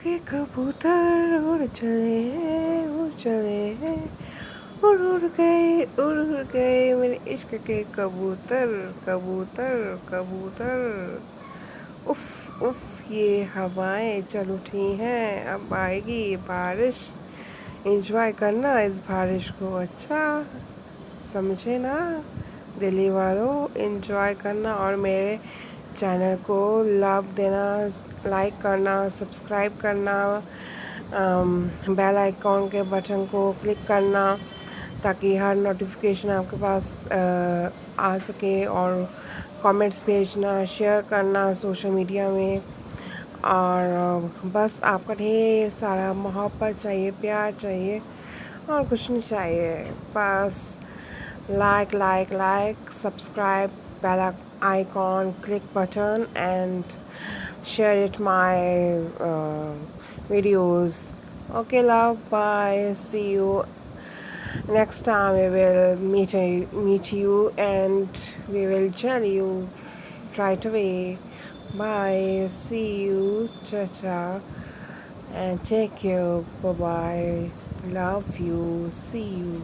के कबूतर उड़ चले उड़ उड़ गए मेरे इश्क के कबूतर कबूतर कबूतर। उफ उफ ये हवाएं चल उठी हैं, अब आएगी ये बारिश। एंजॉय करना इस बारिश को, अच्छा समझे ना दिल्ली वालों। एंजॉय करना और मेरे चैनल को लव देना, लाइक करना, सब्सक्राइब करना, बेल आइकॉन के बटन को क्लिक करना ताकि हर नोटिफिकेशन आपके पास आ सके। और कमेंट्स भेजना, शेयर करना सोशल मीडिया में। और बस आपका ढेर सारा मोहब्बत चाहिए, प्यार चाहिए और कुछ नहीं चाहिए। बस like, subscribe, bell icon, click button and share it my videos. Okay love, bye, see you next time. We will meet you and we will tell you right away. Bye, see you, cha cha, and take care. Bye bye, love you, see you.